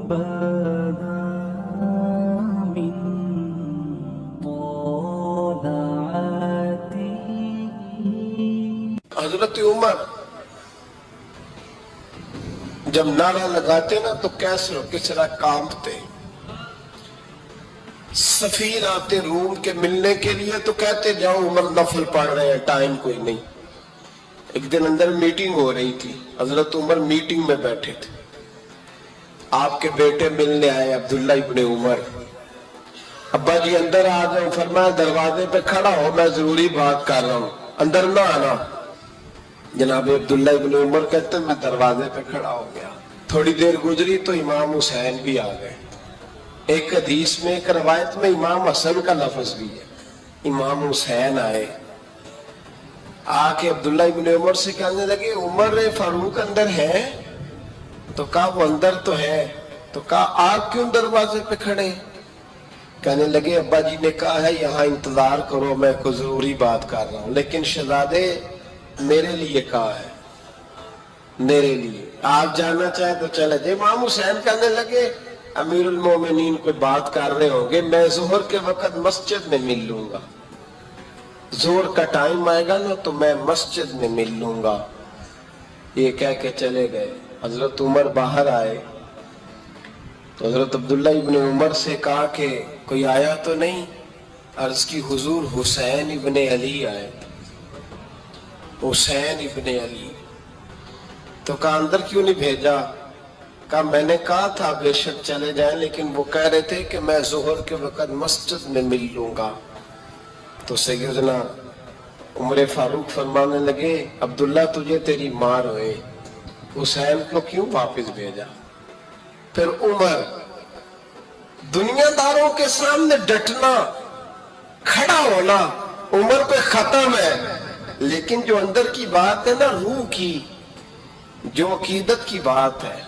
بدا من طلعته. حضرت عمر جب نعرہ لگاتے نا تو کیسر و کسرا کانپتے. سفیر آتے روم کے ملنے کے لیے تو کہتے جاؤ عمر نفل پڑھ رہے ہیں، ٹائم کوئی نہیں. ایک دن اندر میٹنگ ہو رہی تھی، حضرت عمر میٹنگ میں بیٹھے تھے. آپ کے بیٹے ملنے آئے عبداللہ ابن عمر. ابا جی اندر آ جاؤ. فرمایا دروازے پہ کھڑا ہو، میں ضروری بات کر رہا ہوں، اندر نہ آنا. جناب عبداللہ ابن عمر کہتے ہیں میں دروازے پہ کھڑا ہو گیا. تھوڑی دیر گزری تو امام حسین بھی آ گئے. ایک حدیث میں ایک روایت میں امام حسن کا لفظ بھی ہے. امام حسین آئے، آ کے عبداللہ ابن عمر سے کہنے لگے عمر فاروق اندر ہے؟ تو کہا وہ اندر تو ہے. تو کہا آپ کیوں دروازے پہ کھڑے؟ کہنے لگے ابا جی نے کہا ہے یہاں انتظار کرو، میں کوئی ضروری بات کر رہا ہوں. لیکن شہزادے میرے لیے کہا ہے، میرے لیے آپ جانا چاہیں تو چلے جائے. امام حسین کہنے لگے امیر المومنین کوئی بات کر رہے ہوں گے، میں ظہر کے وقت مسجد میں مل لوں گا. ظہر کا ٹائم آئے گا نا تو میں مسجد میں مل لوں گا. یہ کہہ کے چلے گئے. حضرت عمر باہر آئے تو حضرت عبداللہ ابن عمر سے کہا کہ کوئی آیا تو نہیں؟ عرض کی حضور حسین ابن علی آئے. حسین ابن علی. تو کہا اندر کیوں نہیں بھیجا؟ کہا میں نے کہا تھا بے شک چلے جائیں، لیکن وہ کہہ رہے تھے کہ میں ظہر کے وقت مسجد میں مل لوں گا. تو سیدنا عمر فاروق فرمانے لگے عبداللہ تجھے تیری مار ہوئے، حسین کو کیوں واپس بھیجا؟ پھر عمر دنیا داروں کے سامنے ڈٹنا، کھڑا ہونا عمر پہ ختم ہے. لیکن جو اندر کی بات ہے نا، روح کی، جو عقیدت کی بات ہے،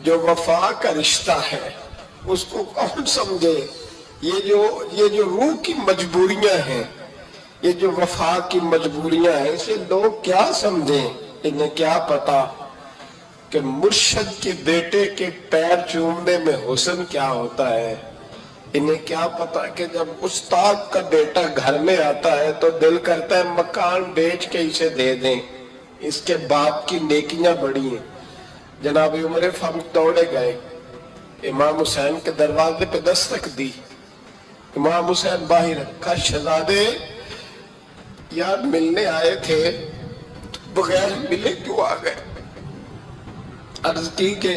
جو وفا کا رشتہ ہے، اس کو کون سمجھے؟ یہ جو روح کی مجبوریاں ہیں، یہ جو وفا کی مجبوریاں ہیں، اسے لوگ کیا سمجھیں؟ انہیں کیا پتا کہ مرشد کے بیٹے کے پیر چومنے میں حسن کیا ہوتا ہے. انہیں کیا پتا کہ جب استاد کا بیٹا گھر میں آتا ہے تو دل کرتا ہے مکان بیچ کے اسے دے دیں، اس کے باپ کی نیکیاں بڑی ہیں. جناب عمر فاروق دوڑے گئے، امام حسین کے دروازے پہ دستک دی. امام حسین باہر رکھا. شہزادے یار ملنے آئے تھے، بغیر ملے کیوں آ گئے؟ عرض کی کہ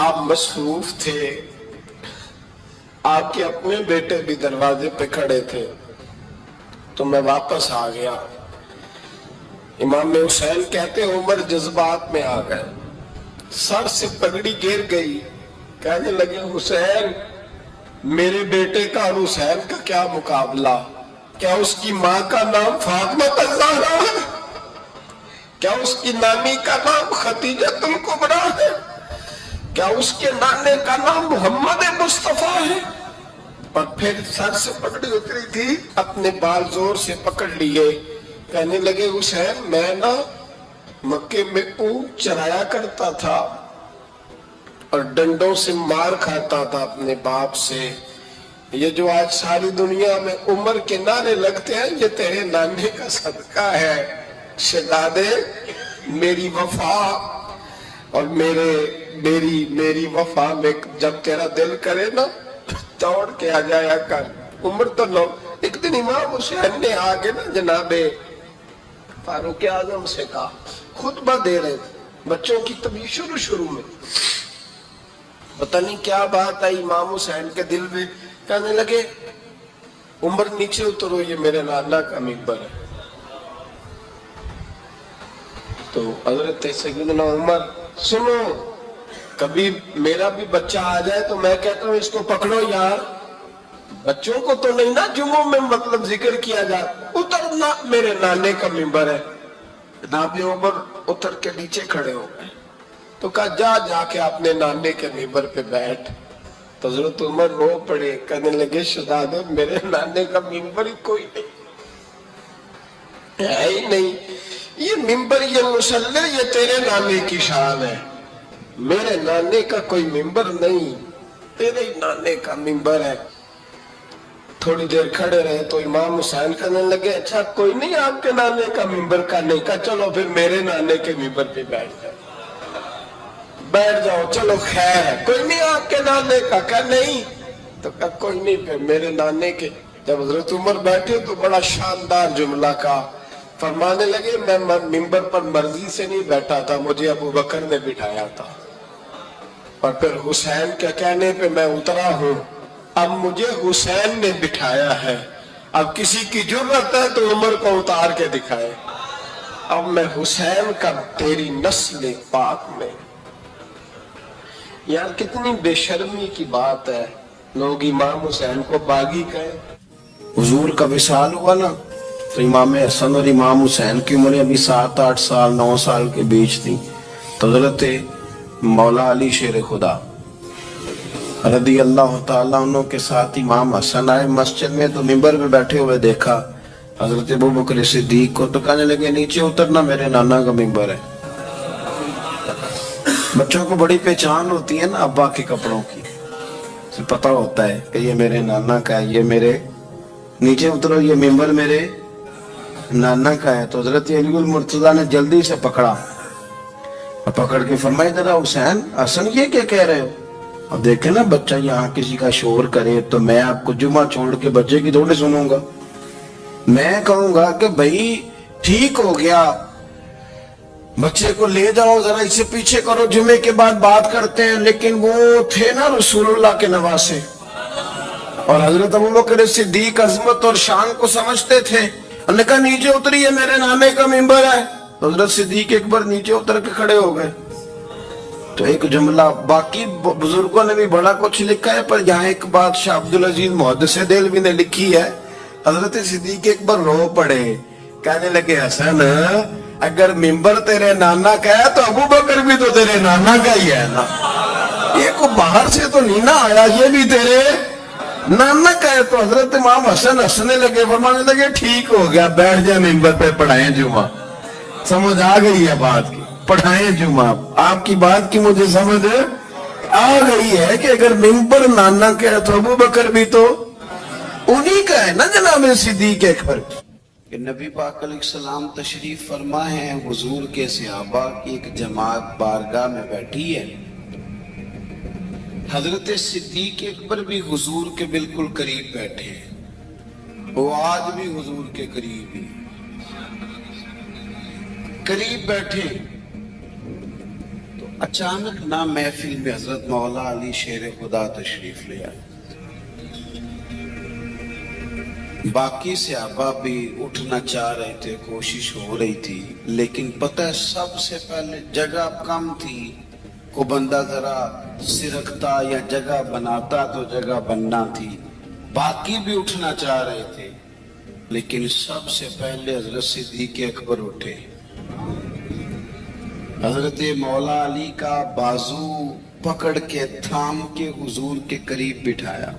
آپ مصروف تھے، آپ کے اپنے بیٹے بھی دروازے پہ کھڑے تھے تو میں واپس آ گیا. امام حسین کہتے عمر جذبات میں آ گئے، سر سے پگڑی گر گئی. کہنے لگے حسین میرے بیٹے کا اور حسین کا کیا مقابلہ؟ کیا اس کی ماں کا نام فاطمہ الزہرا ہے؟ کیا اس کی نانی کا نام خدیجہ الکبریٰ ہے؟ کیا اس کے نانے کا نام محمد مصطفیٰ ہے؟ اور پھر سر سے پکڑی اتری تھی، اپنے بال زور سے پکڑ لیے. کہنے لگے حسین میں نا مکے میں اونٹ چرایا کرتا تھا اور ڈنڈوں سے مار کھاتا تھا اپنے باپ سے. یہ جو آج ساری دنیا میں عمر کے نعرے لگتے ہیں یہ تیرے نانے کا صدقہ ہے. شہزادے میری وفا اور میری وفا میں جب تیرا دل کرے نا دوڑ کے آ جایا کر. عمر تو لو. ایک دن امام حسین نے آگے نا جناب فاروق اعظم سے کہا، خطبہ دے رہے تھے بچوں کی تبلیغ شروع میں، پتہ نہیں کیا بات آئی امام حسین کے دل میں. کہنے لگے عمر نیچے اترو، یہ میرے نانا کا ممبر ہے. تو حضرت سیدنا عمر سنو، کبھی میرا بھی بچہ آ جائے تو میں کہتا ہوں اس کو پکڑو یار. بچوں کو تو نہیں نا جمعوں میں مطلب ذکر کیا جائے. اترنا میرے نانے کا ممبر ہے. جناب عمر اتر کے نیچے کھڑے ہو گئے تو کہا جا کے اپنے نانے کے ممبر پہ بیٹھ. تو حضرت عمر رو پڑے. کہنے لگے شہزادے میرے نانے کا ممبر ہی کوئی نہیں ہے ہی نہیں. یہ ممبر، یہ مصلی، یہ تیرے نانے کی شان ہے. میرے نانے کا کوئی ممبر نہیں، تیرے ہی نانے کا ممبر ہے۔ تھوڑی دیر کھڑے رہے تو امام حسین کہنے لگے اچھا کوئی نہیں آپ کے نانے کا ممبر کا؟ نہیں کہا چلو پھر میرے نانے کے ممبر پہ بیٹھ جاؤ، چلو خیر ہے، کوئی نہیں آپ کے نانے کا؟ کہا نہیں، تو کہا کوئی نہیں پھر میرے نانے کے۔ جب حضرت عمر بیٹھے تو بڑا شاندار جملہ کہا، فرمانے لگے میں ممبر پر مرضی سے نہیں بیٹھا تھا، مجھے ابو بکر نے بٹھایا تھا، اور پھر حسین کے کہنے پہ میں اترا ہوں، اب مجھے حسین نے بٹھایا ہے، اب کسی کی جرت ہے تو عمر کو اتار کے دکھائے، اب میں حسین کا تیری نسل پاک میں۔ یار کتنی بے شرمی کی بات ہے، لوگ امام حسین کو باغی کہیں۔ حضور کا وصال ہوا نا تو امام حسن اور امام حسین کی عمریں ابھی 7 8 سال 9 سال کے بیچ تھی، تو حضرت مولا علی شیر خدا رضی اللہ تعالیٰ عنہ کے ساتھ امام حسن آئے مسجد میں، تو ممبر پہ بیٹھے ہوئے دیکھا حضرت ابوبکر صدیق کو، تو کہنے لگے نیچے اترنا، میرے نانا کا ممبر ہے۔ بچوں کو بڑی پہچان ہوتی ہے نا ابا کے کپڑوں کی، اسے پتا ہوتا ہے کہ یہ میرے نانا کا ہے، یہ میرے نیچے اترو، یہ ممبر میرے نانا کا ہے۔ تو حضرت علی المرتضیٰ نے جلدی سے پکڑا اور پکڑ کے فرمایا ذرا حسین حسن یہ کیا کہہ رہے ہو؟ اب دیکھیں نا بچہ یہاں کسی کا شور کرے تو میں آپ کو جمعہ چھوڑ کے بچے کی تھوڑی سنوں گا، میں کہوں گا کہ بھائی ٹھیک ہو گیا، بچے کو لے جاؤ ذرا اسے پیچھے کرو، جمعے کے بعد بات کرتے ہیں۔ لیکن وہ تھے نا رسول اللہ کے نواسے، اور حضرت ابوبکر صدیق عظمت اور شان کو سمجھتے تھے، انہوں نے کہا نیچے اتریے میرے نانے کا ممبر ہے۔ تو حضرت صدیق اکبر نیچے اتر کے کھڑے ہو گئے۔ تو ایک جملہ، باقی بزرگوں نے بھی بڑا کچھ لکھا ہے، پر یہاں ایک بات شاہ عبدالعزیز محدث دہلوی نے لکھی ہے، حضرت صدیق اکبر رو پڑے، کہنے لگے حسن اگر ممبر تیرے نانا کا ہے تو ابوبکر بھی تو تیرے نانا کا ہی ہے نا، یہ کو باہر سے تو نہیں نہ آیا، یہ بھی تیرے نانا کا ہے۔ تو حضرت امام حسن ہنسنے لگے، فرمانے لگے ٹھیک ہو گیا، بیٹھ جائے ممبر پہ، پڑھائیں جمعہ۔ سمجھ آ گئی ہے بات کی، پڑھائیں جمعہ، آپ کی بات کی مجھے سمجھ آ گئی ہے کہ اگر ممبر نانا کا ہے تو ابوبکر بھی تو انہی کا ہے نا جناب صدیق اکبر۔ کہ نبی پاک علیہ السلام تشریف فرما ہے، حضور کے صحابہ کی ایک جماعت بارگاہ میں بیٹھی ہے، حضرت صدیق اکبر بھی حضور کے بالکل قریب بیٹھے ہیں، وہ آج بھی حضور کے قریب ہی قریب بیٹھے۔ تو اچانک نہ محفل میں حضرت مولا علی شیر خدا تشریف لے آئے، باقی صحابہ بھی اٹھنا چاہ رہے تھے، کوشش ہو رہی تھی، لیکن پتہ ہے سب سے پہلے جگہ کم تھی، کو بندہ ذرا سرکتا یا جگہ بناتا تو جگہ بننا تھی، باقی بھی اٹھنا چاہ رہے تھے، لیکن سب سے پہلے حضرت صدیق اکبر اٹھے، حضرت مولا علی کا بازو پکڑ کے تھام کے حضور کے قریب بٹھایا،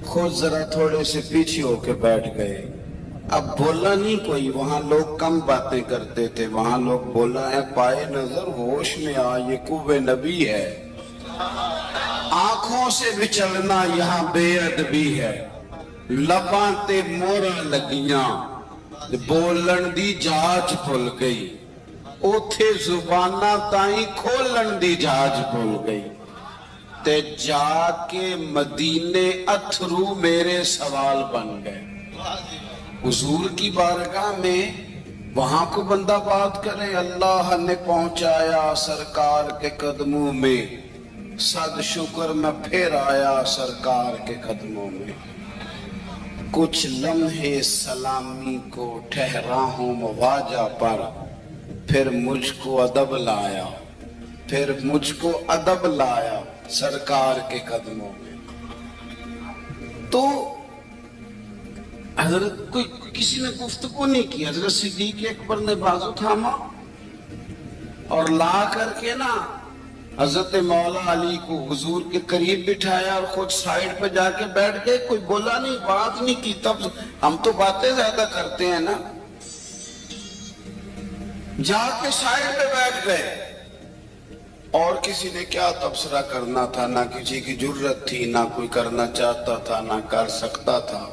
خود ذرا تھوڑے سے پیچھے ہو کے بیٹھ گئے۔ اب بولا نہیں کوئی، وہاں لوگ کم باتیں کرتے تھے، وہاں لوگ بولا ہے پائے نظر ہوش میں آ یہ کوہ نبی ہے، آنکھوں سے بچلنا یہاں بے ادبی ہے، لباں تے مورا لگیاں بولن دی جاج بھول گئی، اوتھے زبانہ تائیں کھولن دی جاج بھول گئی، تے جا کے مدینے اتھرو میرے سوال بن گئے۔ حضور کی بارگاہ میں وہاں کو بندہ بات کرے، اللہ نے پہنچایا سرکار کے قدموں میں، صد شکر میں پھر آیا سرکار کے قدموں میں، کچھ لمحے سلامی کو ٹھہرا ہوں مواجہ پر، پھر مجھ کو ادب لایا، پھر مجھ کو ادب لایا سرکار کے قدموں میں۔ تو حضرت کوئی کسی نے گفتگو نہیں کی، حضرت صدیق اکبر نے بازو تھاما اور لا کر کے نا حضرت مولا علی کو حضور کے قریب بٹھایا اور خود سائیڈ پہ جا کے بیٹھ گئے، کوئی بولا نہیں، بات نہیں کی۔ تب ہم تو باتیں زیادہ کرتے ہیں نا، جا کے سائیڈ پہ بیٹھ گئے اور کسی نے کیا تبصرہ کرنا تھا، نہ کسی کی جرت تھی، نہ کوئی کرنا چاہتا تھا، نہ کر سکتا تھا۔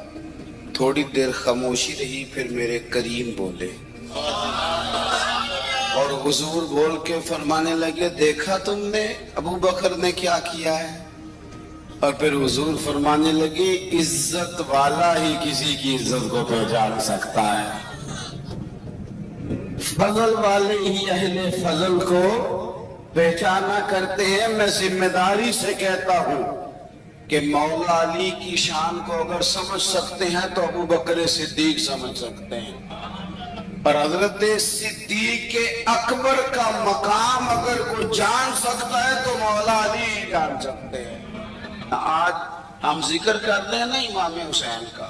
تھوڑی دیر خاموشی رہی، پھر میرے کریم بولے اور حضور بول کے فرمانے لگے، دیکھا تم نے ابو بکر نے کیا کیا ہے؟ اور پھر حضور فرمانے لگے، عزت والا ہی کسی کی عزت کو پہچان سکتا ہے، فضل والے ہی اہل فضل کو پہچانا کرتے ہیں۔ میں ذمہ داری سے کہتا ہوں کہ مولا علی کی شان کو اگر سمجھ سکتے ہیں تو ابو بکر صدیق سمجھ سکتے ہیں، اور حضرت صدیق اکبر کا مقام اگر کوئی جان سکتا ہے تو مولا علی ہی جان سکتے ہیں۔ آج ہم ذکر کر رہے ہیں نا امام حسین کا،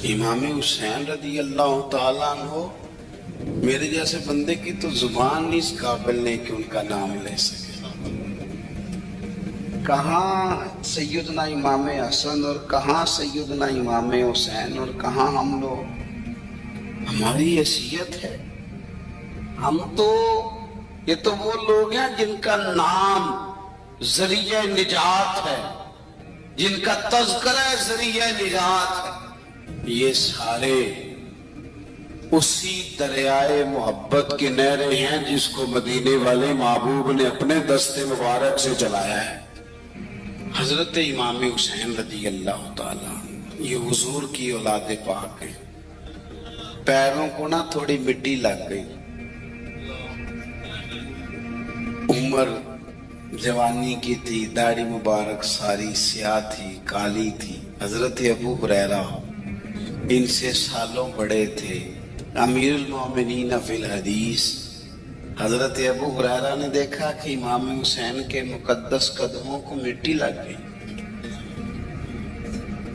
امام حسین رضی اللہ تعالیٰ عنہ، میرے جیسے بندے کی تو زبان نہیں اس قابل نہیں کہ ان کا نام لے سکے۔ کہاں سیدنا امام حسن اور کہاں سیدنا امام حسین اور کہاں ہم لوگ، ہماری حیثیت ہے۔ ہم تو یہ تو وہ لوگ ہیں جن کا نام ذریعہ نجات ہے، جن کا تذکرہ ذریعہ نجات ہے۔ یہ سارے اسی دریائے محبت کی نہریں ہیں جس کو مدینے والے محبوب نے اپنے دستے مبارک سے چلایا ہے۔ حضرت امام حسین رضی اللہ تعالیٰ یہ حضور کی اولاد پاک ہیں۔ پیروں کو نہ تھوڑی مٹی لگ گئی، عمر جوانی کی تھی، داڑھی مبارک ساری سیاہ تھی، کالی تھی۔ حضرت ابو ہریرہ ان سے سالوں بڑے تھے، امیر المومنین فی الحدیث۔ حضرت ابو ہریرہ نے دیکھا کہ امام حسین کے مقدس قدموں کو مٹی لگ گئی۔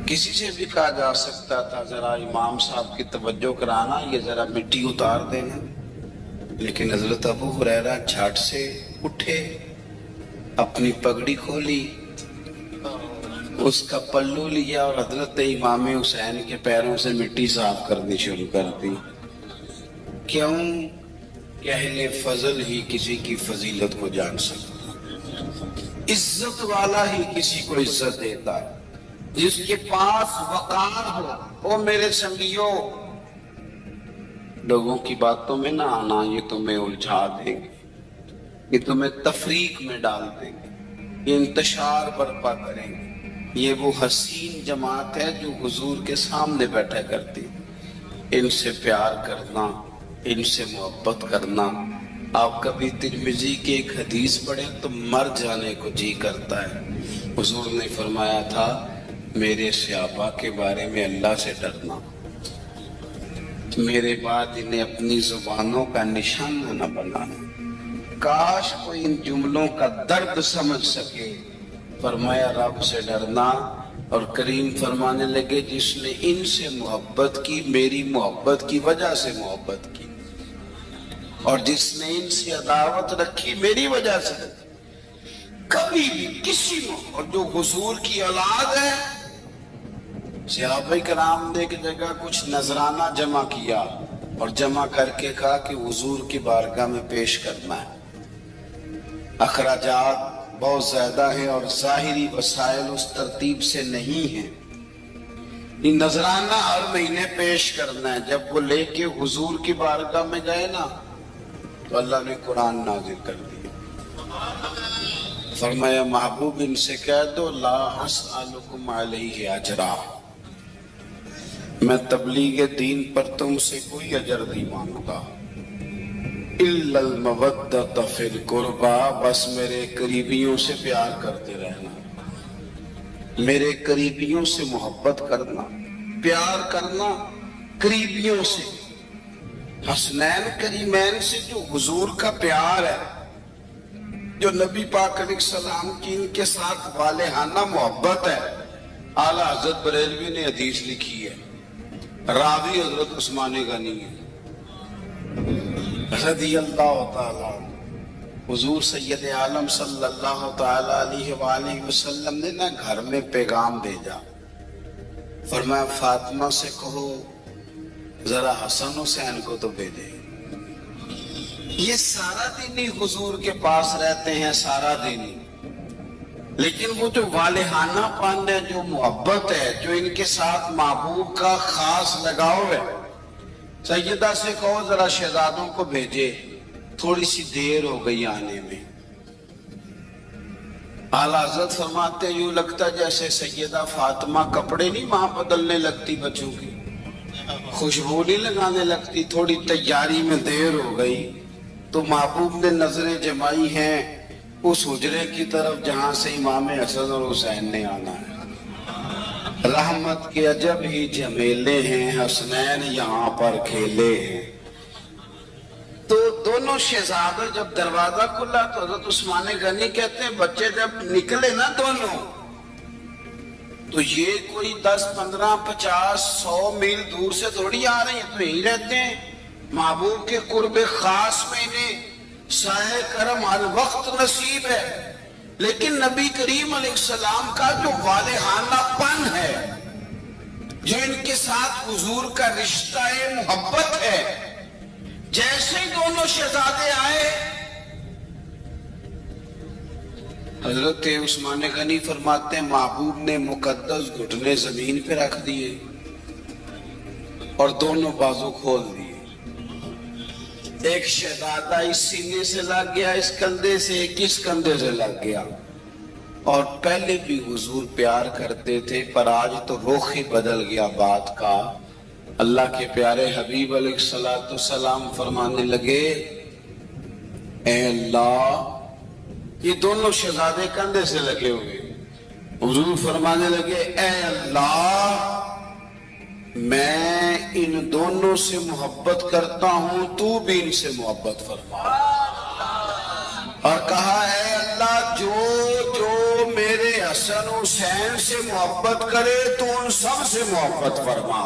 کسی سے بھی کہا جا سکتا تھا ذرا امام صاحب کی توجہ کرانا، یہ ذرا مٹی اتار دینا، لیکن حضرت ابو ہریرہ جھٹ سے اٹھے، اپنی پگڑی کھولی، اس کا پلو لیا اور حضرت امام حسین کے پیروں سے مٹی صاف کرنی شروع کر دی۔ کیوں کہ اہل فضل ہی کسی کی فضیلت کو جان سکتا، عزت والا ہی کسی کو عزت دیتا ہے، جس کے پاس وقار ہو۔ او میرے سنگیوں، لوگوں کی باتوں میں نہ آنا، یہ تمہیں الجھا دیں گے، یہ تمہیں تفریق میں ڈال دیں گے، یہ انتشار برپا کریں گے۔ یہ وہ حسین جماعت ہے جو حضور کے سامنے بیٹھا کرتی، ان سے پیار کرنا، ان سے محبت کرنا۔ آپ کبھی ترمذی کی ایک حدیث پڑھیں تو مر جانے کو جی کرتا ہے۔ حضور نے فرمایا تھا، میرے صحابہ کے بارے میں اللہ سے ڈرنا، میرے بعد انہیں اپنی زبانوں کا نشانہ نہ بنانا۔ کاش کوئی ان جملوں کا درد سمجھ سکے۔ فرمایا رب سے ڈرنا، اور کریم فرمانے لگے جس نے ان سے محبت کی، میری محبت کی وجہ سے محبت کی، اور جس نے ان سے عداوت رکھی میری وجہ سے۔ کبھی بھی کسی کو، اور جو حضور کی اولاد ہے، صحابہ کرام نے ایک جگہ کچھ نذرانہ جمع کیا اور جمع کر کے کہا کہ حضور کی بارگاہ میں پیش کرنا ہے۔ اخراجات بہت زیادہ ہیں اور ظاہری وسائل اس ترتیب سے نہیں ہیں۔ یہ نذرانہ ہر مہینے پیش کرنا ہے۔ جب وہ لے کے حضور کی بارگاہ میں گئے نا تو اللہ نے قرآن نازل کر دیا، فرمایا محبوب ان سے کہہ دو لا اسألکم علیہ اجرا، میں تبلیغ دین پر تم سے کوئی اجر نہیں مانگوں گا، الا المودۃ فی القربى، بس میرے قریبیوں سے پیار کرتے رہنا، میرے قریبیوں سے محبت کرنا، پیار کرنا قریبیوں سے۔ حسنین کریمین سے جو حضور کا پیار ہے، جو نبی پاک علیہ السلام کی ان کے ساتھ والہانہ محبت ہے، اعلیٰ حضرت بریلوی نے حدیث لکھی ہے، راوی حضرت عثمان غنی ہے رضی اللہ تعالیٰ۔ حضور سید عالم صلی اللہ تعالیٰ علیہ وآلہ وسلم نے نا گھر میں پیغام بھیجا، فرمایا فاطمہ سے کہو ذرا حسن حسین کو تو بھیجے۔ یہ سارا دن ہی حضور کے پاس رہتے ہیں، سارا دن ہی، لیکن وہ جو والہانہ پن ہے، جو محبت ہے، جو ان کے ساتھ محبوب کا خاص لگاؤ ہے، سیدہ سے کہو ذرا شہزادوں کو بھیجے، تھوڑی سی دیر ہو گئی آنے میں۔ اعلیٰ حضرت فرماتے یوں لگتا جیسے سیدہ فاطمہ کپڑے نہیں وہاں بدلنے لگتی بچوں کی، خوشبو نہیں لگانے لگتی، تھوڑی تیاری میں دیر ہو گئی تو محبوب نے نظریں جمائی ہیں اس حجرے کی طرف جہاں سے امام حسن اور حسین نے آنا ہے۔ رحمت کے عجب ہی جھمیلے ہیں، حسنین یہاں پر کھیلے ہیں۔ تو دونوں شہزادے جب دروازہ کھلا تو حضرت عثمان غنی کہتے ہیں بچے جب نکلے نا دونوں تو یہ کوئی 10 15 50 100 میل دور سے تھوڑی آ رہے ہیں، تو یہی رہتے ہیں محبوب کے قرب خاص میں، انہیں سایہ کرم ہر وقت نصیب ہے، لیکن نبی کریم علیہ السلام کا جو والہانہ پن ہے، جو ان کے ساتھ حضور کا رشتہ محبت ہے، جیسے ہی دونوں شہزادے آئے حضرت عثمان غنی فرماتے ہیں محبوب نے مقدس گھٹنے زمین پہ رکھ دیے اور دونوں بازو کھول دیے۔ ایک شہزادہ اس سینے سے لگ گیا اس کندھے سے، ایک اس کندھے سے لگ گیا، اور پہلے بھی حضور پیار کرتے تھے پر آج تو رخ ہی بدل گیا بات کا۔ اللہ کے پیارے حبیب علیہ السلام فرمانے لگے اے اللہ، یہ دونوں شہزادے کندھے سے لگے ہوئے، حضور فرمانے لگے اے اللہ، میں ان دونوں سے محبت کرتا ہوں، تو بھی ان سے محبت فرما۔ اور کہا اے اللہ، جو میرے حسن حسین سے محبت کرے تو ان سب سے محبت فرما،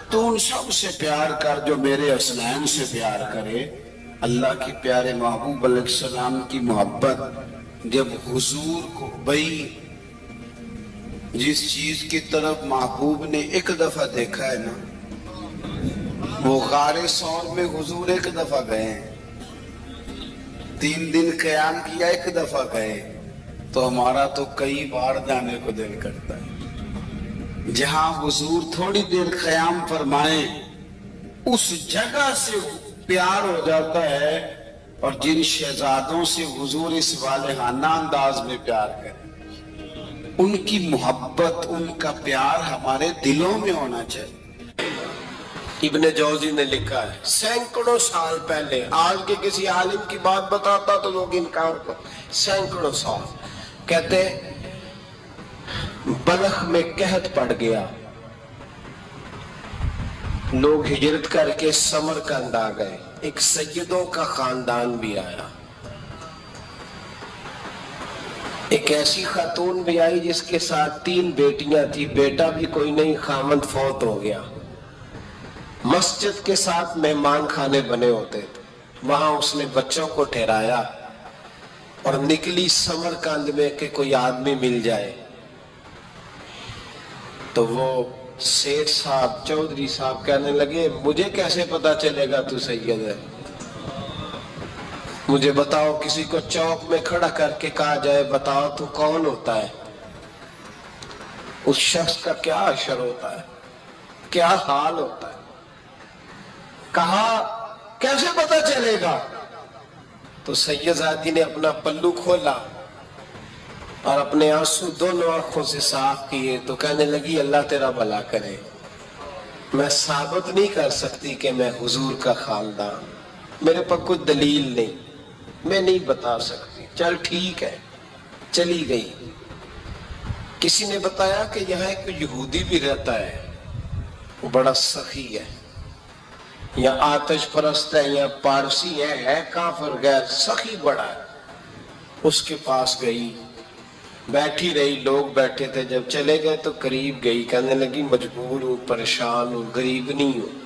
تو ان سب سے پیار کر جو میرے حسنین سے پیار کرے۔ اللہ کے پیارے محبوب علیہ السلام کی محبت جب حضور کو بھئی جس چیز کی طرف محبوب نے ایک دفعہ دیکھا ہے نا، وہ غار ثور میں حضور ایک دفعہ گئے ہیں، 3 دن قیام کیا ایک دفعہ گئے، تو ہمارا تو کئی بار جانے کو دل کرتا ہے۔ جہاں حضور تھوڑی دیر قیام فرمائیں اس جگہ سے پیار ہو جاتا ہے، اور جن شہزادوں سے حضور اس والہانہ انداز میں پیار کریں ان کی محبت، ان کا پیار ہمارے دلوں میں ہونا چاہیے۔ ابن جوزی نے لکھا ہے سینکڑوں سال پہلے، آج کے کسی عالم کی بات بتاتا تو لوگ انکار کرتے، سینکڑوں سال کہتے بلخ میں قحط پڑ گیا، لوگ ہجرت کر کے سمرقند آ گئے، ایک سیدوں کا خاندان بھی آیا، ایک ایسی خاتون بھی آئی جس کے ساتھ 3 بیٹیاں تھی، بیٹا بھی کوئی نہیں، خامند فوت ہو گیا۔ مسجد کے ساتھ مہمان خانے بنے ہوتے تھے، وہاں اس نے بچوں کو ٹھہرایا اور نکلی سمرقند میں کہ کوئی آدمی مل جائے۔ تو وہ سیٹھ صاحب، چودھری صاحب کہنے لگے مجھے کیسے پتا چلے گا تو سید ہے، مجھے بتاؤ، کسی کو چوک میں کھڑا کر کے کہا جائے بتاؤ تو کون ہوتا ہے، اس شخص کا کیا اشر ہوتا ہے، کیا حال ہوتا ہے، کہا کیسے پتا چلے گا؟ تو سیدزادی نے اپنا پلو کھولا اور اپنے آنسو دونوں آنکھوں سے صاف کیے تو کہنے لگی اللہ تیرا بھلا کرے، میں ثابت نہیں کر سکتی کہ میں حضور کا خاندان، میرے پاس کوئی دلیل نہیں، میں نہیں بتا سکتی، چل ٹھیک ہے، چلی گئی۔ کسی نے بتایا کہ یہاں ایک یہودی بھی رہتا ہے، وہ بڑا سخی ہے، یا آتش پرست ہے، یا پارسی ہے کافر غیر، سخی بڑا ہے۔ اس کے پاس گئی، بیٹھی رہی، لوگ بیٹھے تھے، جب چلے گئے تو قریب گئی، کہنے لگی مجبور ہوں، پریشان ہوں، غریب نہیں ہوں۔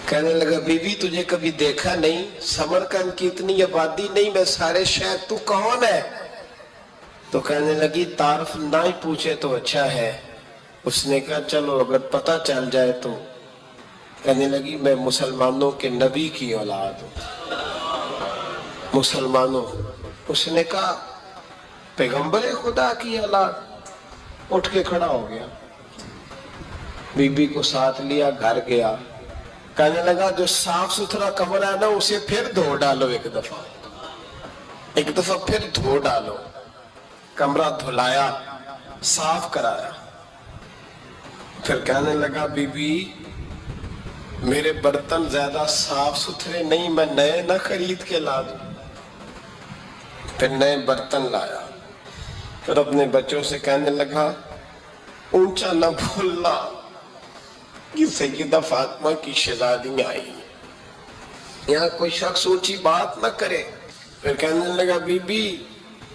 کہنے لگا بی بی تجھے کبھی دیکھا نہیں، سمرقند کی اتنی آبادی نہیں، میں سارے شہر، تو کون ہے؟ تو کہنے لگی تعارف نہ ہی پوچھے تو اچھا ہے۔ اس نے کہا چلو اگر پتہ چل جائے تو کہنے لگی میں مسلمانوں کے نبی کی اولاد ہوں. مسلمانوں. اس نے کہا پیغمبر خدا کی اولاد. اٹھ کے کھڑا ہو گیا, بی بی کو ساتھ لیا, گھر گیا. کہنے لگا جو صاف ستھرا کمرہ ہے نا اسے پھر دھو ڈالو, ایک دفعہ پھر دھو ڈالو. کمرہ دھلایا, صاف کرایا. پھر کہنے لگا بی بی میرے برتن زیادہ صاف ستھرے نہیں, میں نئے نہ خرید کے لا دوں. پھر نئے برتن لایا. پھر اپنے بچوں سے کہنے لگا اونچا نہ بھولنا کہ سیدہ فاطمہ کی شہزادی آئی, یہاں کوئی شخص اونچی بات نہ کرے. پھر کہنے لگا بی بی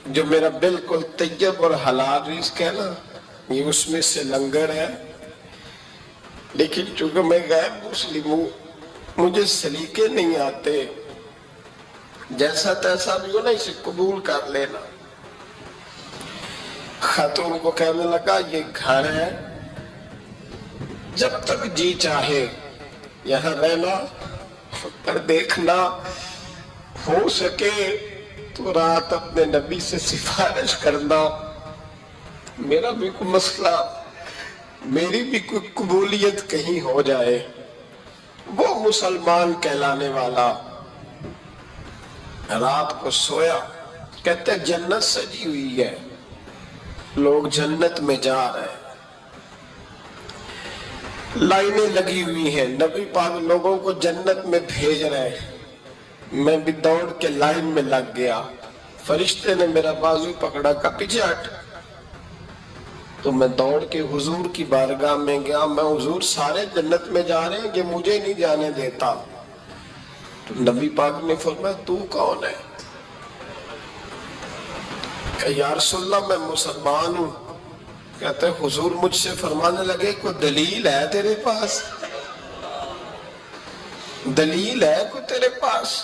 جو میرا بالکل طیب اور حلال رزق ہے نا یہ اس میں سے لنگر ہے, لیکن چونکہ میں غیر مسلم ہوں مجھے سلیقے نہیں آتے, جیسا تیسا بھی ہو نا اسے قبول کر لینا. خاتون کو کہنے لگا یہ گھر ہے, جب تک جی چاہے یہاں رہنا, پر دیکھنا ہو سکے تو رات اپنے نبی سے سفارش کرنا, میرا بھی کوئی مسئلہ, میری بھی کوئی قبولیت کہیں ہو جائے. وہ مسلمان کہلانے والا رات کو سویا. کہتے جنت سجی ہوئی ہے, لوگ جنت میں جا رہے ہیں, لائنیں لگی ہوئی ہیں, نبی پاک لوگوں کو جنت میں بھیج رہے ہیں. میں بھی دوڑ کے لائن میں لگ گیا. فرشتے نے میرا بازو پکڑا, کا پیچھے ہٹ. تو میں دوڑ کے حضور کی بارگاہ میں گیا. میں حضور سارے جنت میں جا رہے ہیں کہ مجھے نہیں جانے دیتا. تو نبی پاک نے فرمایا تو کون ہے؟ کہ یا رسول اللہ میں مسلمان ہوں. کہتے حضور مجھ سے فرمانے لگے کوئی دلیل ہے تیرے پاس؟ دلیل ہے کوئی تیرے پاس؟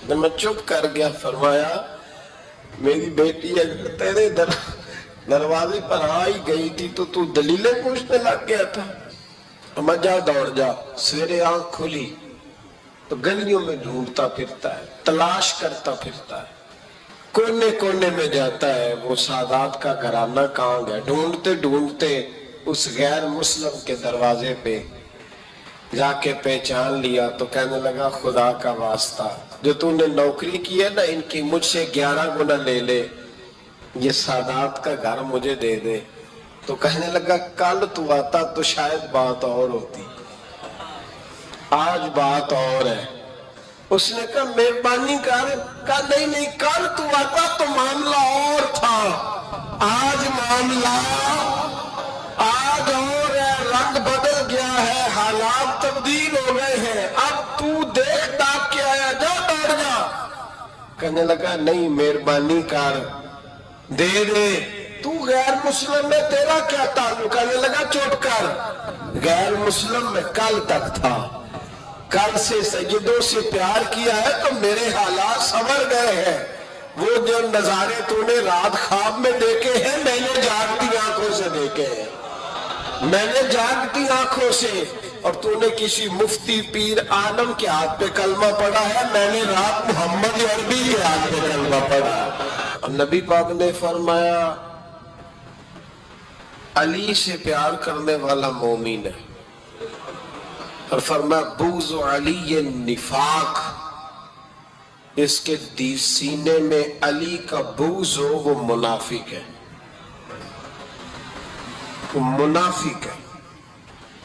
میں چپ کر گیا. فرمایا میری بیٹی اگر تیرے دروازے پر آئی گئی تھی تو دلیلیں پوچھنے لگ گیا تھا. میں جا دوڑ جا. سویرے آنکھ کھلی تو گلیوں میں ڈھونڈتا پھرتا ہے, تلاش کرتا پھرتا ہے, کونے کونے میں جاتا ہے وہ سادات کا گھرانہ کہاں گیا. ڈھونڈتے ڈھونڈتے اس غیر مسلم کے دروازے پہ جا کے پہچان لیا. تو کہنے لگا خدا کا واسطہ جو تو نے نوکری کی ہے نا ان کی مجھ سے 11 گنا لے لے, یہ سادات کا گھر مجھے دے دے. تو کہنے لگا کل تو آتا تو شاید بات اور ہوتی, آج بات اور ہے. اس نے کہا مہربانی کر. کہا نہیں کل تو آتا تو معاملہ اور تھا, آج معاملہ آج اور ہے, رنگ بدل گیا ہے, حالات تبدیل ہو گئے ہیں. اب تو دیکھ داکھ کے آیا, جا بیٹھ جا. کہنے لگا نہیں مہربانی کر دے دے. تو غیر مسلم میں تیرا کیا تعلق؟ کہنے لگا چپ کر. غیر مسلم میں کل تک تھا, کل سے سیدوں سے پیار کیا ہے تو میرے حالات سنور گئے ہیں. وہ جو نظارے تو نے رات خواب میں دیکھے ہیں میں نے جاگتی آنکھوں سے دیکھے ہیں, میں نے جاگتی آنکھوں سے. اور تو نے کسی مفتی پیر عالم کے ہاتھ پہ کلمہ پڑھا ہے, میں نے رات محمد عربی کے ہاتھ پہ کلمہ پڑھا. اور نبی پاک نے فرمایا علی سے پیار کرنے والا مومن ہے. اور فرمایا بغض علی نفاق, اس کے سینے میں علی کا بغض ہو وہ منافق ہے, وہ منافق ہے.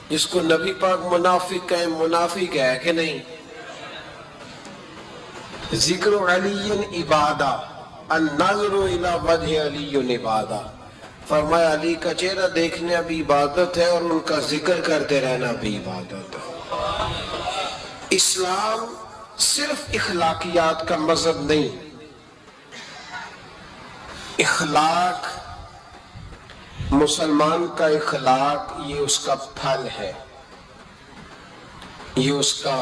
جس کو نبی پاک منافق کہیں منافق ہے کہ نہیں؟ ذکر علی عبادہ, النظر الی وجہ علی عبادہ. فرمایا علی کا چہرہ دیکھنا بھی عبادت ہے اور ان کا ذکر کرتے رہنا بھی عبادت ہے. اسلام صرف اخلاقیات کا مذہب نہیں, اخلاق مسلمان کا اخلاق یہ اس کا پھل ہے, یہ اس کا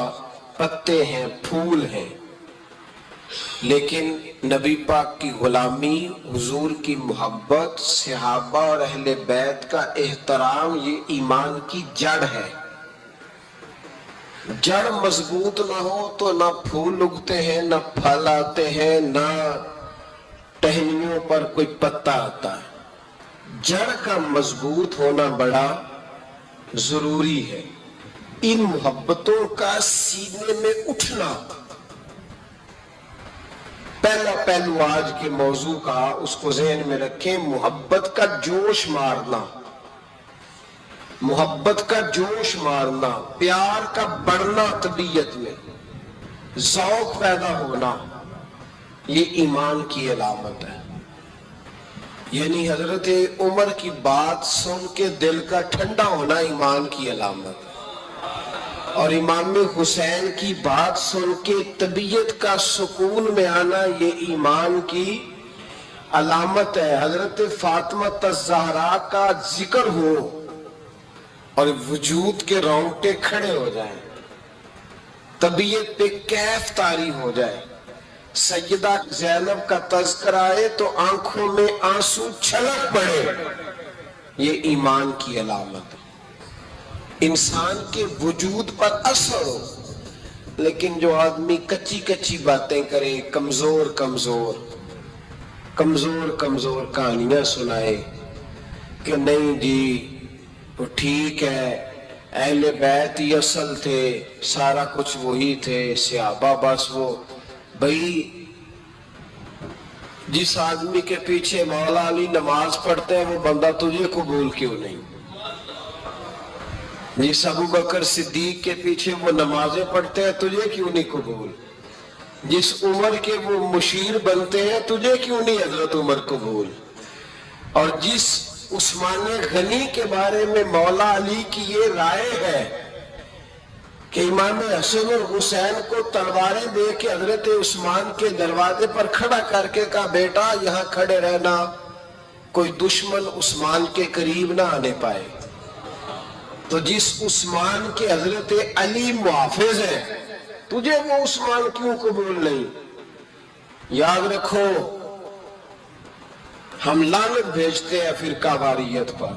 پتے ہیں, پھول ہیں. لیکن نبی پاک کی غلامی, حضور کی محبت, صحابہ اور اہل بیت کا احترام یہ ایمان کی جڑ ہے. جڑ مضبوط نہ ہو تو نہ پھول اگتے ہیں، نہ پھل آتے ہیں، نہ ٹہنیوں پر کوئی پتا آتا ہے۔ جڑ کا مضبوط ہونا بڑا ضروری ہے۔ ان محبتوں کا سینے میں اٹھنا، پہلا پہلو آج کے موضوع کا اس کو ذہن میں رکھیں، محبت کا جوش مارنا، محبت کا جوش مارنا، پیار کا بڑھنا، طبیعت میں ذوق پیدا ہونا، یہ ایمان کی علامت ہے۔ یعنی حضرت عمر کی بات سن کے دل کا ٹھنڈا ہونا ایمان کی علامت ہے، اور امام حسین کی بات سن کے طبیعت کا سکون میں آنا یہ ایمان کی علامت ہے۔ حضرت فاطمہ الزہرا کا ذکر ہو اور وجود کے رونگٹے کھڑے ہو جائیں، طبیعت پہ کیف طاری ہو جائے، سیدہ زینب کا تذکرہ آئے تو آنکھوں میں آنسو چھلک پڑے، یہ ایمان کی علامت ہے۔ انسان کے وجود پر اثر ہو، لیکن جو آدمی کچی کچی باتیں کرے، کمزور کمزور کہانیاں سنائے کہ نہیں جی وہ ٹھیک ہے، اہل بیت ہی اصل تھے، سارا کچھ وہی تھے، صحابہ بس وہ، بھئی جس آدمی کے پیچھے مولا علی نماز پڑھتے ہیں وہ بندہ تجھے قبول کیوں نہیں؟ جس ابو بکر صدیق کے پیچھے وہ نمازیں پڑھتے ہیں تجھے کیوں نہیں قبول؟ جس عمر کے وہ مشیر بنتے ہیں تجھے کیوں نہیں حضرت عمر قبول؟ اور جس عثمان غنی کے بارے میں مولا علی کی یہ رائے ہے کہ امام حسن اور حسین کو تلواریں دے کے حضرت عثمان کے دروازے پر کھڑا کر کے کہا بیٹا یہاں کھڑے رہنا، کوئی دشمن عثمان کے قریب نہ آنے پائے، تو جس عثمان کے حضرت علی محافظ ہیں تجھے وہ عثمان کیوں قبول نہیں؟ یاد رکھو ہم لعنت بھیجتے ہیں فرقہ واریت پر،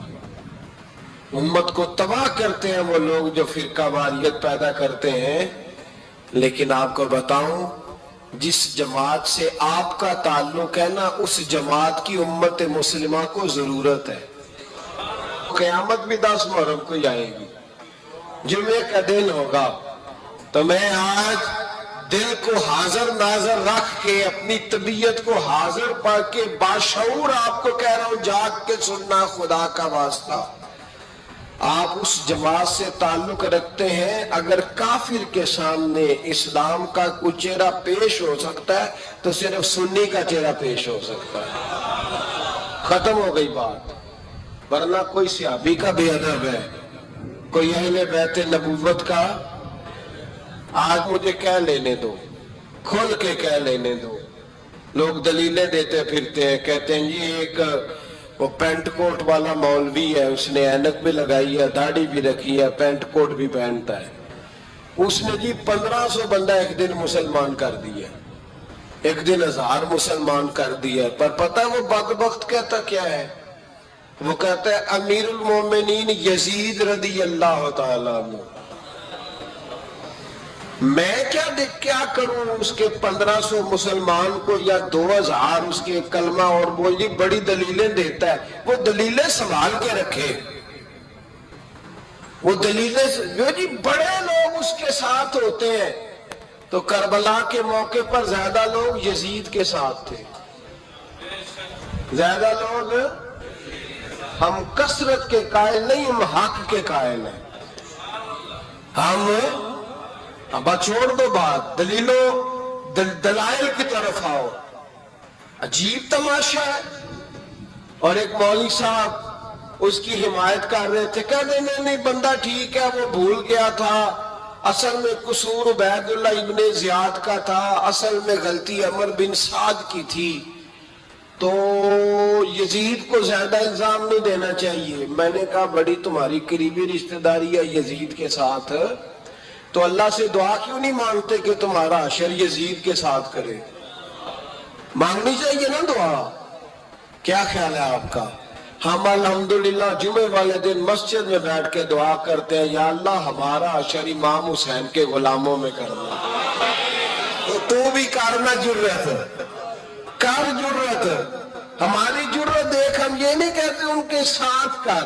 امت کو تباہ کرتے ہیں وہ لوگ جو فرقہ واریت پیدا کرتے ہیں، لیکن آپ کو بتاؤں جس جماعت سے آپ کا تعلق ہے نا اس جماعت کی امت مسلمہ کو ضرورت ہے۔ قیامت بھی 10 محرم کو ہی آئے گی، جمعے کا دن ہوگا، تو میں آج دل کو حاضر ناظر رکھ کے اپنی طبیعت کو حاضر پا کے باشعور آپ کو کہہ رہا ہوں جاگ کے سننا، خدا کا واسطہ آپ اس جماعت سے تعلق رکھتے ہیں، اگر کافر کے سامنے اسلام کا کوئی چہرہ پیش ہو سکتا ہے تو صرف سنی کا چہرہ پیش ہو سکتا ہے، ختم ہو گئی بات۔ ورنہ کوئی صحابی کا بے ادب ہے، کوئی اہل بیت نبوت کا، آج مجھے کہہ لینے دو، کھل کے کہہ لینے دو۔ لوگ دلیلیں دیتے پھرتے ہیں، کہتے ہیں جی ایک وہ پینٹ کوٹ والا مولوی ہے، اس نے اینک بھی لگائی ہے، داڑھی بھی رکھی ہے، پینٹ کوٹ بھی پہنتا ہے، اس نے جی 1500 بندہ ایک دن مسلمان کر دیا، ایک دن 1000 مسلمان کر دیا، پر پتہ وہ بدبخت کہتا کیا ہے؟ وہ کہتا ہے امیر المومنین یزید رضی اللہ تعالیٰ عنہ، میں کیا کروں اس کے 1500 مسلمان کو یا 2000 اس کے کلمہ اور بولی بڑی دلیلیں دیتا ہے، وہ دلیلیں سنبھال کے رکھے، وہ دلیلیں جو جی بڑے لوگ اس کے ساتھ ہوتے ہیں، تو کربلا کے موقع پر زیادہ لوگ یزید کے ساتھ تھے، زیادہ لوگ، ہم کثرت کے قائل نہیں، ہم حق کے قائل ہیں، ہم اب چھوڑ دو بات، دلائل کی طرف آؤ۔ عجیب تماشا ہے، اور ایک مولوی صاحب اس کی حمایت کر رہے تھے، کہتے نہیں بندہ ٹھیک ہے، وہ بھول گیا تھا، اصل میں قصور عبید اللہ ابن زیاد کا تھا، اصل میں غلطی عمر بن سعد کی تھی، تو یزید کو زیادہ الزام نہیں دینا چاہیے۔ میں نے کہا بڑی تمہاری قریبی رشتہ داری ہے یزید کے ساتھ، تو اللہ سے دعا کیوں نہیں مانگتے کہ تمہارا حشر یزید کے ساتھ کرے؟ مانگنی چاہیے نا دعا، کیا خیال ہے آپ کا؟ ہم الحمدللہ جمعے والے دن مسجد میں بیٹھ کے دعا کرتے ہیں یا اللہ ہمارا حشر امام حسین کے غلاموں میں کرنا. تو بھی کرنا جرت کر جرت. ہماری جرت دیکھ، ہم یہ نہیں کہتے ان کے ساتھ کر،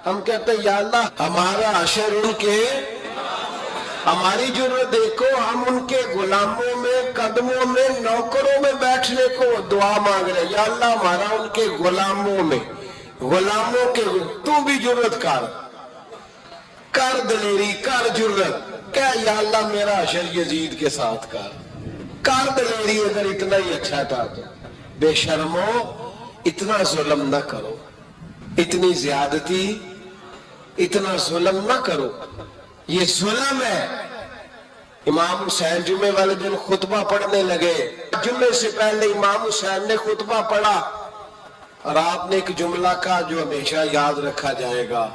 ہم کہتے ہیں یا اللہ ہمارا حشر ان کے. ہماری جرت دیکھو، ہم ان کے غلاموں میں، قدموں میں، نوکروں میں بیٹھنے کو دعا مانگ رہے ہیں یا اللہ ہمارا ان کے غلاموں میں، غلاموں کے. تو بھی جرت کر دلیری، کر جرت، کہ یا اللہ میرا حشر یزید کے ساتھ کر دلیری. اگر اتنا ہی اچھا تھا تو بے شرمو اتنا ظلم نہ کرو، اتنی زیادتی، اتنا ظلم نہ کرو، یہ ظلم ہے. امام حسین جمعے والے دن خطبہ پڑھنے لگے. جمعے سے پہلے امام حسین نے خطبہ پڑھا اور آپ نے ایک جملہ کہا جو ہمیشہ یاد رکھا جائے گا.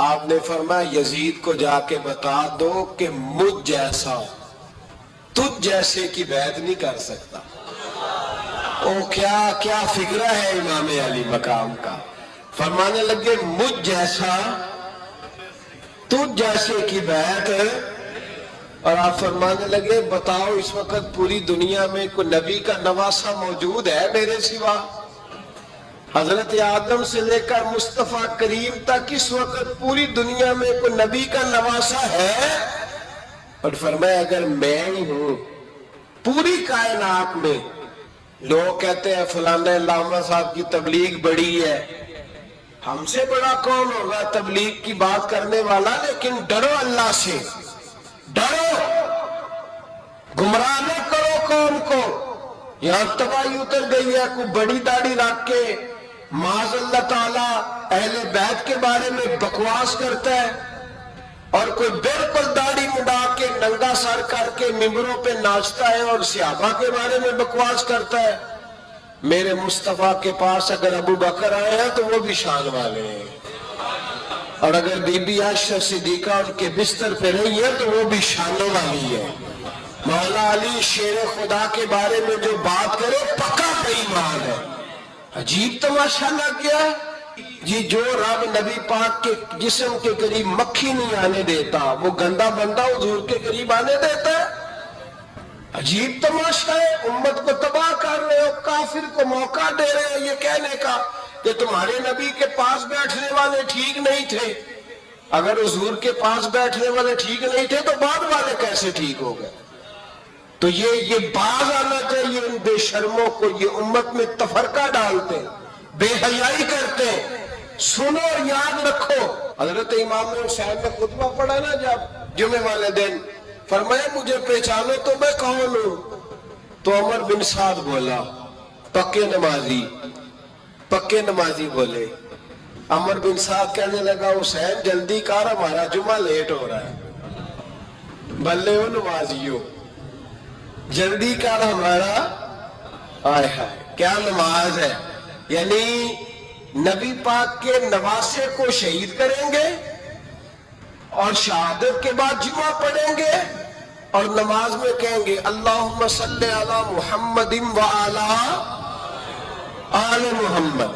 آپ نے فرمایا یزید کو جا کے بتا دو کہ مجھ جیسا تجھ جیسے کی بیعت نہیں کر سکتا. او کیا فکرہ ہے امام علی مقام کا. فرمانے لگے مجھ جیسا تجھ جیسے کی بیعت. اور آپ فرمانے لگے بتاؤ اس وقت پوری دنیا میں کوئی نبی کا نواسہ موجود ہے میرے سوا؟ حضرت آدم سے لے کر مصطفیٰ کریم تک اس وقت پوری دنیا میں کوئی نبی کا نواسہ ہے؟ اور فرمایا اگر میں ہی ہوں پوری کائنات میں. لوگ کہتے ہیں فلانا علامہ صاحب کی تبلیغ بڑی ہے. ہم سے بڑا کون ہوگا تبلیغ کی بات کرنے والا؟ لیکن ڈرو اللہ سے، ڈرو، گمراہ نہ کرو قوم کو. یہاں تباہی اتر گئی ہے. کوئی بڑی داڑھی رکھ کے معاذ اللہ تعالیٰ اہل بیت کے بارے میں بکواس کرتا ہے، اور کوئی بالکل داڑھی مڈا کے ننگا سر کر کے ممبروں پہ ناچتا ہے اور صحابہ کے بارے میں بکواس کرتا ہے. میرے مصطفیٰ کے پاس اگر ابو بکر آئے ہیں تو وہ بھی شان والے ہیں، اور اگر بی بی عائشہ صدیقہ ان کے بستر پہ رہی ہے تو وہ بھی شانوں والی ہے. مولا علی شیر خدا کے بارے میں جو بات کرے پکا بے ایمان ہے. عجیب تماشا لگ گیا جی. جو رب نبی پاک کے جسم کے قریب مکھی نہیں آنے دیتا وہ گندا بندہ حضور کے قریب آنے دیتا ہے. عجیب تماشا ہے. امت کو تباہ کر رہے ہو، کافر کو موقع دے رہے ہو یہ کہنے کا کہ تمہارے نبی کے پاس بیٹھنے والے ٹھیک نہیں تھے. اگر حضور کے پاس بیٹھنے والے ٹھیک نہیں تھے تو بعد والے کیسے ٹھیک ہو گئے؟ تو یہ باز آنا چاہیے ان بے شرموں کو. یہ امت میں تفرقہ ڈالتے ہیں، بے حیائی کرتے ہیں. سنو اور یاد رکھو. حضرت امام حسین نے خطبہ پڑھا نا جب جمعے والے دن، فرمایا مجھے پہچانو تو میں کون ہوں؟ تو عمر بن سعد بولا پکے نمازی بولے. عمر بن سعد کہنے لگا حسین جلدی کر ہمارا جمعہ لیٹ ہو رہا ہے. بلے ہو نمازیوں، جلدی کر ہمارا. آئے ہائے کیا نماز ہے. یعنی نبی پاک کے نواسے کو شہید کریں گے اور شہادت کے بعد جمعہ پڑھیں گے اور نماز میں کہیں گے اللہم صلی علی محمد وعلی آل محمد.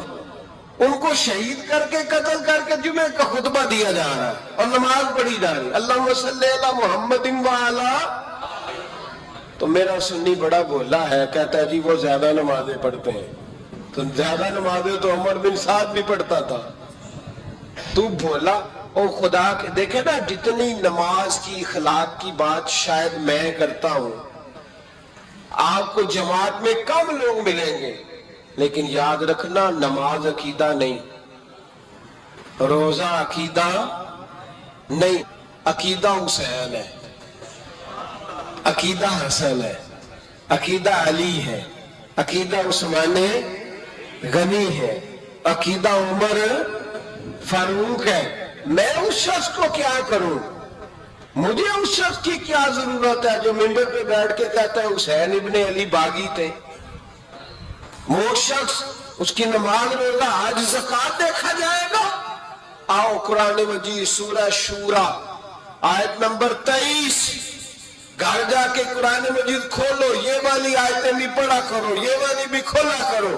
ان کو شہید کر کے قتل کر کے جمعے کا خطبہ دیا جا رہا ہے اور نماز پڑھی جا رہی ہے اللہم صلی علی محمد وعلی. تو میرا سنی بڑا بولا ہے، کہتا ہے جی وہ زیادہ نمازیں پڑھتے ہیں. تو زیادہ نمازیں تو عمر بن سعد بھی پڑھتا تھا. تو بولا او خدا کے دیکھے نا جتنی نماز کی اخلاق کی بات شاید میں کرتا ہوں، آپ کو جماعت میں کم لوگ ملیں گے، لیکن یاد رکھنا نماز عقیدہ نہیں، روزہ عقیدہ نہیں. عقیدہ حسین ہے، عقیدہ حسن ہے، عقیدہ علی ہے، عقیدہ عثمان غنی ہے، عقیدہ عمر فاروق ہے. میں اس شخص کو کیا کروں؟ مجھے اس شخص کی کیا ضرورت ہے جو ممبر پہ بیٹھ کے کہتا ہے حسین ابن علی باغی تھے؟ وہ شخص، اس کی نماز روزہ حج زکات دیکھا جائے گا. آؤ قرآن مجید سورہ شورا آیت نمبر 23 گھر جا کے قرآن مجید کھولو، یہ والی آیتیں بھی پڑھا کرو، یہ والی بھی کھولا کرو.